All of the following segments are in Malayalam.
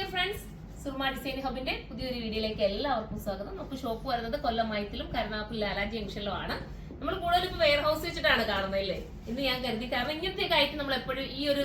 ഡിയർ ഫ്രണ്ട്സ്, സുർമ ഡിസൈൻ ഹബിന്റെ പുതിയൊരു വീഡിയോയിലേക്ക് എല്ലാവർക്കും സ്വാഗതം. നമുക്ക് ഷോപ്പ് വരുന്നത് കൊല്ലം മൈത്തിലും കരുനാഗപ്പള്ളി ലാലാ ജംഗ്ഷനിലുമാണ്. നമ്മൾ കൂടുതലും ഇപ്പൊ വെയർ ഹൗസ് വെച്ചിട്ടാണ് കാണുന്നത് അല്ലേ ഇന്ന് ഞാൻ കരുതി. കാരണം ഇങ്ങനത്തെ ആയിട്ട് നമ്മൾ എപ്പോഴും ഈ ഒരു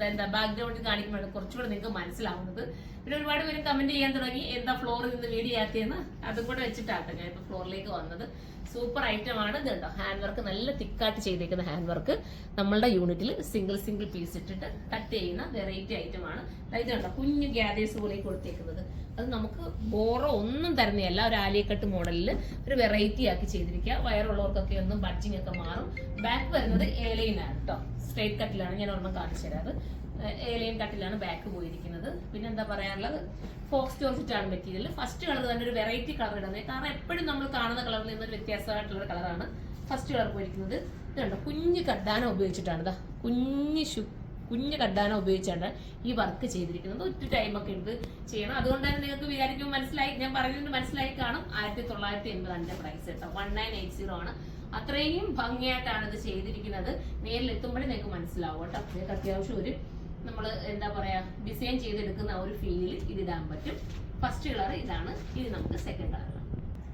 എന്താ ബാക്ക്ഗ്രൗണ്ടിൽ കാണിക്കുമ്പോഴാണ് കുറച്ചുകൂടെ നിങ്ങൾക്ക് മനസ്സിലാവുന്നത്. പിന്നെ ഒരുപാട് പേര് കമന്റ് ചെയ്യാൻ തുടങ്ങി എന്താ ഫ്ലോറിൽ നിന്ന് വീഡിയോ ആക്കിയെന്ന്. അതും കൂടെ വെച്ചിട്ടാട്ടോ ഞാൻ ഇപ്പൊ ഫ്ലോറിലേക്ക് വന്നത്. സൂപ്പർ ഐറ്റം ആണ് ഇത് കേട്ടോ. ഹാൻഡ് വർക്ക് നല്ല തിക്കായിട്ട് ചെയ്തേക്കുന്ന ഹാൻഡ് വർക്ക് നമ്മളുടെ യൂണിറ്റിൽ സിംഗിൾ പീസ് ഇട്ടിട്ട് കട്ട് ചെയ്യുന്ന വെറൈറ്റി ഐറ്റം ആണ്. ഇത് കണ്ടോ കുഞ്ഞു ഗ്യാദേഴ്സ് പോലെ കൊടുത്തേക്കുന്നത്. അത് നമുക്ക് ബോറോ ഒന്നും തരുന്നതല്ല. ഒരു ആലിയക്കട്ട് മോഡലിൽ ഒരു വെറൈറ്റി ആക്കി ചെയ്തിരിക്കുക. വയറുള്ളവർക്കൊക്കെ ഒന്നും ബഡ്ജിങ് ഒക്കെ മാറും. ബാക്ക് വരുന്നത് ഏലൈനാണ് കേട്ടോ. സ്ട്രേറ്റ് കട്ടിലാണ് ഞാൻ ഒരെണ്ണം കാണിച്ചു തരാറ്. ഏലൈൻ കട്ടിലാണ് ബാക്ക് പോയിരിക്കുന്നത്. പിന്നെ എന്താ പറയാനുള്ളത്, ഫോക്സ് ജോർജറ്റാണ് മെറ്റീരിയൽ. ഫസ്റ്റ് കളർ തന്നെ ഒരു വെറൈറ്റി കളർ ഇടുന്നത്. കാരണം എപ്പോഴും നമ്മൾ കാണുന്ന കളറിൽ നിന്നൊരു വ്യത്യാസമായിട്ടുള്ള കളറാണ് ഫസ്റ്റ് കളർ പോയിരിക്കുന്നത്. ഇത് കണ്ടോ കുഞ്ഞ് കഡ്ഡാന ഉപയോഗിച്ചിട്ടാണ് ഇതാ കുഞ്ഞ് കഡ്ഡാന ഉപയോഗിച്ചാണ് ഈ വർക്ക് ചെയ്തിരിക്കുന്നത്. ഒറ്റ ടൈമൊക്കെ എടുത്ത് ചെയ്യണം. അതുകൊണ്ട് തന്നെ നിങ്ങൾക്ക് വിചാരിക്കുമ്പോൾ മനസ്സിലായി, ഞാൻ പറയുന്നത് മനസ്സിലായി കാണും. 1980 പ്രൈസ് കേട്ടോ. 1980 ആണ്. അത്രയും ഭംഗിയായിട്ടാണ് ഇത് ചെയ്തിരിക്കുന്നത്. നേരിൽ എത്തുമ്പോഴേ നിങ്ങൾക്ക് മനസ്സിലാവും കേട്ടോ. നിങ്ങൾക്ക് അത്യാവശ്യം ഒരു നമ്മൾ എന്താ പറയാ ഡിസൈൻ ചെയ്തെടുക്കുന്ന ഒരു ഫീലിൽ ഇതിടാൻ പറ്റും. ഫസ്റ്റ് കളർ ഇതാണ്. ഇത് നമുക്ക് സെക്കൻഡ് കളർ.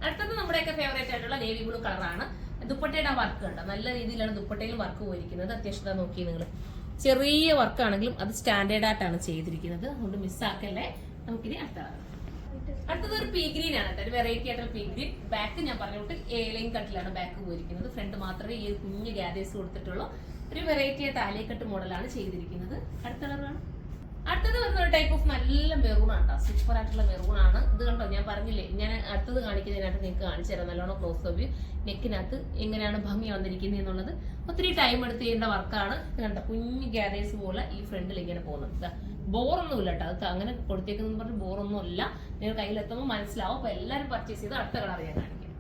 അടുത്തത് നമ്മുടെയൊക്കെ ഫേവറേറ്റ് ആയിട്ടുള്ള നേവി ബ്ലൂ കളറാണ്. ദുപ്പട്ടയുടെ വർക്ക് കണ്ടോ നല്ല രീതിയിലാണ് ദുപ്പട്ടയിൽ വർക്ക് പോയിരിക്കുന്നത്. അത്യാവശ്യം നോക്കി നിങ്ങൾ ചെറിയ വർക്കാണെങ്കിലും അത് സ്റ്റാൻഡേർഡ് ആയിട്ടാണ് ചെയ്തിരിക്കുന്നത്. അതുകൊണ്ട് മിസ്സാക്കല്ലേ. നമുക്കിനി അടുത്തത് ഒരു പീ ഗ്രീൻ ആണ് കേട്ടോ. ഒരു വെറൈറ്റി ആയിട്ടുള്ള പീ ഗ്രീൻ. ബാക്ക് ഞാൻ പറഞ്ഞിട്ട് ഏലൈൻ കട്ടിലാണ് ബാക്ക് പോയിരിക്കുന്നത്. ഫ്രണ്ട് മാത്രമേ ഈ കുഞ്ഞ് ഗ്യാദേഴ്സ് കൊടുത്തിട്ടുള്ളൂ. ഒരു വെറൈറ്റി ആയിട്ട് ആലിയക്കട്ട് മോഡലാണ് ചെയ്തിരിക്കുന്നത്. അടുത്ത കളറാണ്. അടുത്തത് വരുന്ന ഒരു ടൈപ്പ് ഓഫ് നല്ല മെറൂൺ ആണ് കേട്ടോ. സൂപ്പർ ആയിട്ടുള്ള മെറൂൺ ആണ്. ഇത് കണ്ടോ ഞാൻ പറഞ്ഞില്ലേ, ഞാൻ അടുത്തത് കാണിക്കുന്നതിനകത്ത് നിങ്ങൾക്ക് കാണിച്ചു തരാം. നല്ലോണം ക്ലോസ് ഓഫ് നെക്കിനകത്ത് എങ്ങനെയാണ് ഭംഗി വന്നിരിക്കുന്നത് എന്നുള്ളത്. ഒത്തിരി ടൈം എടുത്ത് ചെയ്യേണ്ട വർക്കാണ്. ഇത് കണ്ടോ കുഞ്ഞ് ഗ്യാദേഴ്സ് പോലെ ഈ ഫ്രണ്ടിൽ ഇങ്ങനെ പോകുന്നത്. ബോറൊന്നും ഇല്ല കേട്ടോ. അത് അങ്ങനെ കൊടുത്തേക്കുന്ന പറഞ്ഞ് ബോറൊന്നും ഇല്ല. നിങ്ങൾ കയ്യിലെത്തുമ്പോൾ മനസ്സിലാവും. അപ്പൊ എല്ലാവരും പർച്ചേസ് ചെയ്ത് അടുത്ത കളർ ഞാൻ കാണിക്കാം.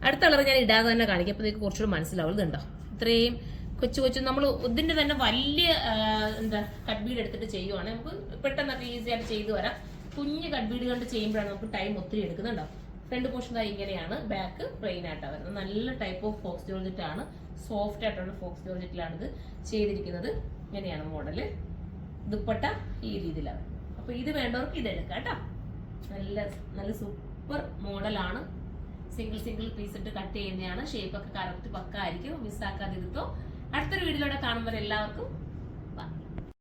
അടുത്ത കളർ ഞാൻ ഇടാതെ തന്നെ കാണിക്കാം. അപ്പൊ നിങ്ങൾക്ക് കുറച്ചുകൂടി മനസ്സിലാവും. ഇതുണ്ടോ ഇത്രയും കൊച്ചു നമ്മൾ ഇതിന്റെ തന്നെ വലിയ കട്ട് ബീഡ് എടുത്തിട്ട് ചെയ്യുവാണ്. നമുക്ക് പെട്ടെന്നൊക്കെ ഈസി ആയിട്ട് ചെയ്തു വരാം. കുഞ്ഞ് കട്ട് ബീഡ് കൊണ്ട് ചെയ്യുമ്പോഴാണ് നമുക്ക് ടൈം ഒത്തിരി എടുക്കുന്നുണ്ടോ. ഫ്രണ്ട് പോർഷൻ ഇങ്ങനെയാണ്. ബാക്ക് പ്ലെയിൻ ആയിട്ടാണ് വരുന്നത്. നല്ല ടൈപ്പ് ഓഫ് ഫോക്സ് ജോർജറ്റ് ആണ്. സോഫ്റ്റ് ആയിട്ടുള്ള ഫോക്സ് ജോർജറ്റിലാണ് ഇത് ചെയ്തിരിക്കുന്നത്. ഇങ്ങനെയാണ് മോഡല്. ദുപ്പട്ട ഈ രീതിയിലാണ്. അപ്പൊ ഇത് വേണ്ടവർക്ക് ഇത് എടുക്കാം കേട്ടോ. നല്ല സൂപ്പർ മോഡലാണ്. സിംഗിൾ പീസ് ഇട്ട് കട്ട് ചെയ്യുന്നതാണ്. ഷേപ്പ് ഒക്കെ കറക്റ്റ് പക്ക ആയിരിക്കും. മിസ്സാക്കാതെ എടുത്തോ. അടുത്തൊരു വീഡിയോയിലൂടെ കാണുമ്പോൾ എല്ലാവർക്കും